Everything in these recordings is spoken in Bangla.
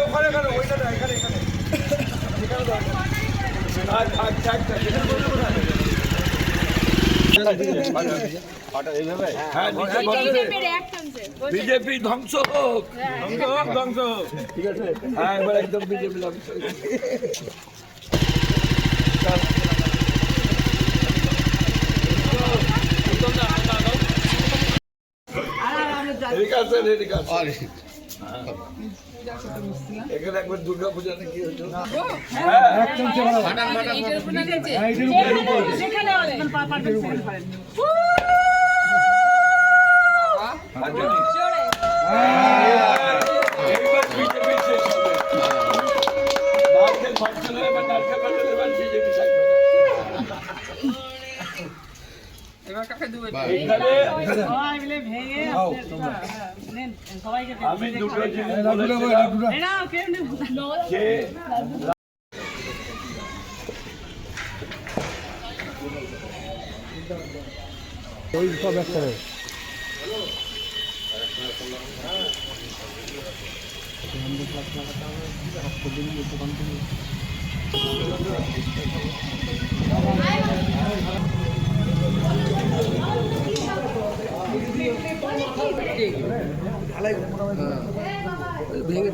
ওখানে কেন ওইটা না এখানে এখানে বিজেপি ধ্বংস হোক, ধ্বংস হোক, ঠিক আছে। হ্যাঁ, এবার একদম বিজেপি ধ্বংস। এখানে একবার দুর্গা পূজা নাকি হতো আমি দুটো সব একটা ভেঙে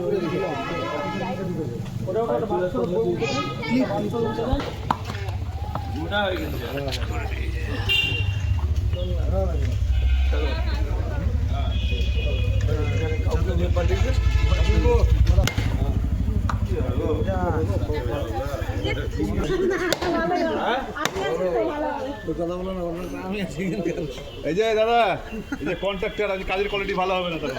এই যে দাদা, এই যে কন্ট্রাক্টর, আজ কাজের কোয়ালিটি ভালো হবে না দাদা।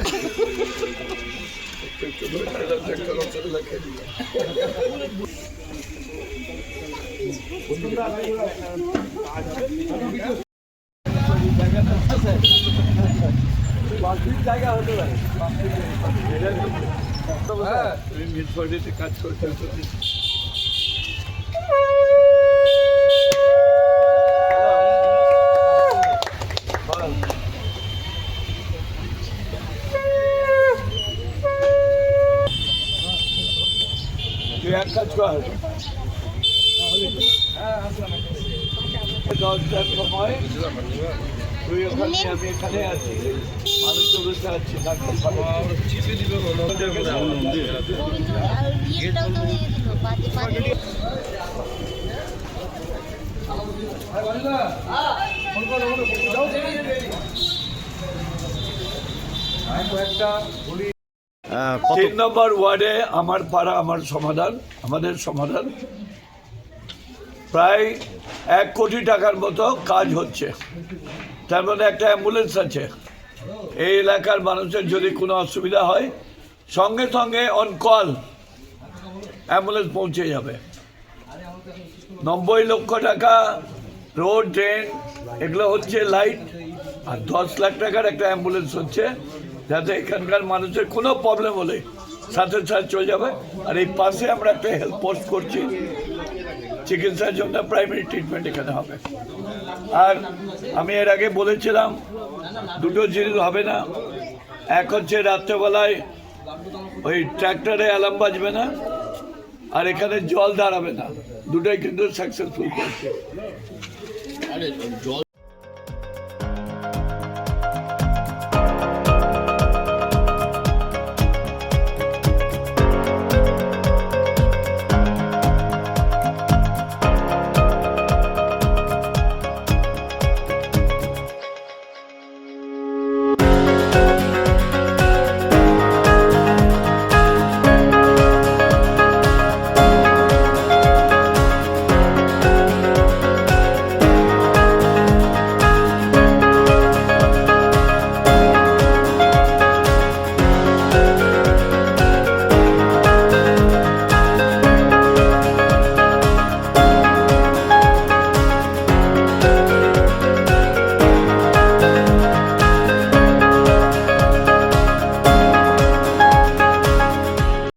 জায়গা হতে পারে কাজ করতে এক কাজ কর, 10টার সময় তুই ওখানে, আমি এখানে আছি, মানুষ তো বসে আছি, ডাক্তার চিপে দিবে একটা 3 নম্বর ওয়ার্ডে আমার পাড়া আমার সমাধান, আমাদের সমাধান প্রায় 1 কোটি টাকার মতো কাজ হচ্ছে। তার মধ্যে একটা অ্যাম্বুলেন্স আছে। এই এলাকার মানুষের যদি কোনো অসুবিধা হয় সঙ্গে সঙ্গে অন কল অ্যাম্বুলেন্স পৌঁছে যাবে। 90 লক্ষ টাকা রোড, ড্রেন এগুলো হচ্ছে লাইট, আর 10 লাখ টাকার একটা অ্যাম্বুলেন্স হচ্ছে, যাতে এখানকার মানুষের কোনো প্রবলেম হলে সাথে সাথে চলে যাবে। আর এই পাশে আমরা একটা হেল্প পোস্ট করছি, চিকিৎসার জন্য প্রাইমারি ট্রিটমেন্ট এখানে হবে। আর আমি এর আগে বলেছিলাম দুটো জিনিস হবে না, এক হচ্ছে রাত্রেবেলায় ওই ট্র্যাক্টরে অ্যালার্ম বাজবে না, আর এখানে জল দাঁড়াবে না, দুটোই কিন্তু সাকসেসফুল করছে।